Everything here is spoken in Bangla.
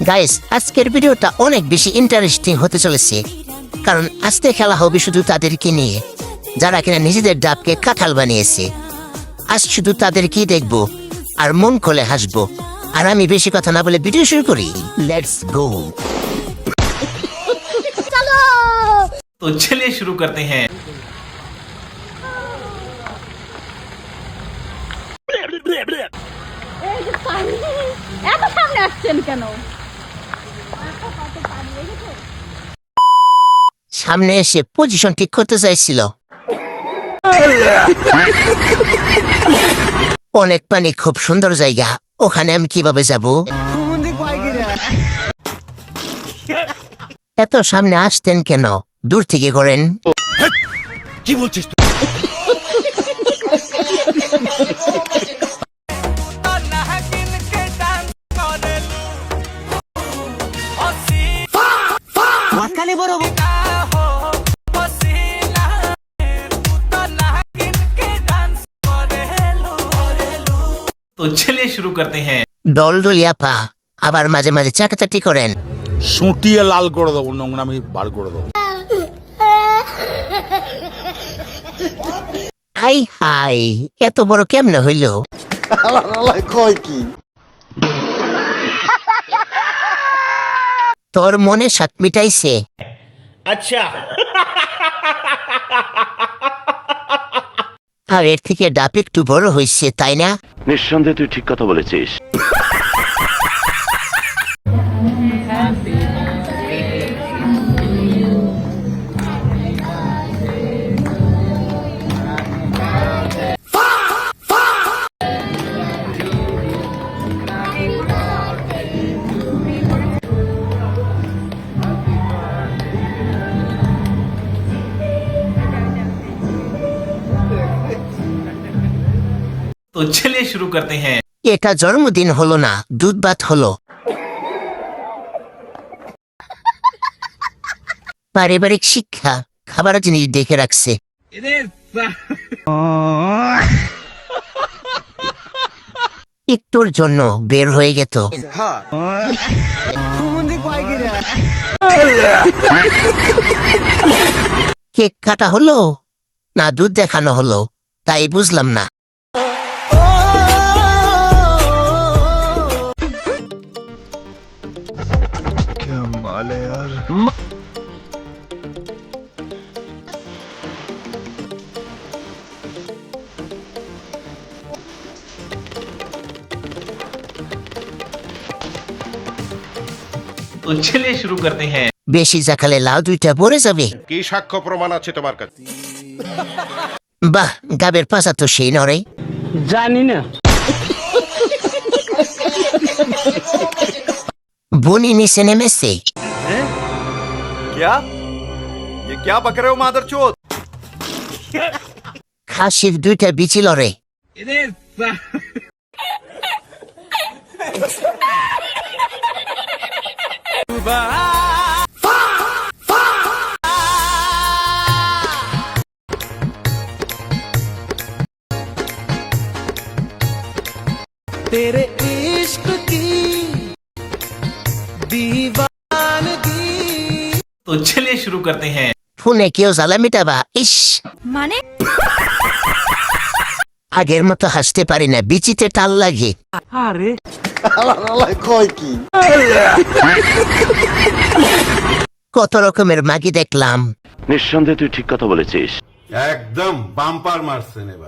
গাইস, আজকের ভিডিওটা অনেক বেশি ইন্টারেস্টিং হতে চলেছে, কারণ আজকে খেলা হবে শুধু তাদেরকে নিয়ে যারা কিনা নিজেদের ডাবকে কাঁঠাল বানিয়েছে। আজ শুধু তাদেরকেই দেখবো আর মন খুলে হাসবো। আর আমি বেশি কথা না বলে ভিডিও শুরু করি। Let's go. तो चलिए शुरू करते हैं। এত সামনে আসছেন কেন? সামনে এসে পজিশন ঠিক করতে চাইছিল। অনেক পানি, খুব সুন্দর জায়গা, ওখানে আমি কিভাবে যাব? এত সামনে আসতেন কেন? দূর থেকে করেন। কি বলছিস? तो चलिए शुरू करते हैं। ডল ডলিয়া পা, আবার মাঝে মাঝে চাটাচাটি করেন। সুটিয়ে লাল করে দেবো, নোংরামি বার করে দেবো। হাই হাই, এত বড় কেমনে হইল? কয় কি? তোর মনে সাত মিটাইছে। अच्छा আর এর থেকে ডাব একটু বড় হয়েছে, তাই না? নিঃসন্দেহে তুই ঠিক কথা বলেছিস। तो चलिए शुरू करते हैं। এটা জন্মদিন হলো না, দুধ ভাত হলো। পারিবারিক শিক্ষা খাবার জিনিস দেখে রাখছে। একটুর জন্য বের হয়ে গেত। কেক কাটা হলো না দুধ দেখানো হলো, তাই বুঝলাম না। तो चलिए शुरू करते हैं। বেশি জাকালে লাউ দুইটা পড়ে যাবে। কি সাক্ষ্য প্রমাণ আছে তোমার কাছে? বাহ, গাবের পাশা তো সেই নরে। জানি না। বনি নিচে নেমেছে। क्या? ये क्या बक रहे हो मादरचोद? খাসির দুইটা বিচি লড়ে। तेरे इश्क की दीवानगी। तो चलिए शुरू करते हैं। ফোনে কেউ জ্বালা মিটাবা। ইস, মানে আগের মতো হাসতে পারি না, বিচিতে টাল লাগে। কয় কি? কত রকমের মাগি দেখলাম। নিঃসন্দেহে তুই ঠিক কথা বলেছিস। একদম বাম্পার মারছেন এবার।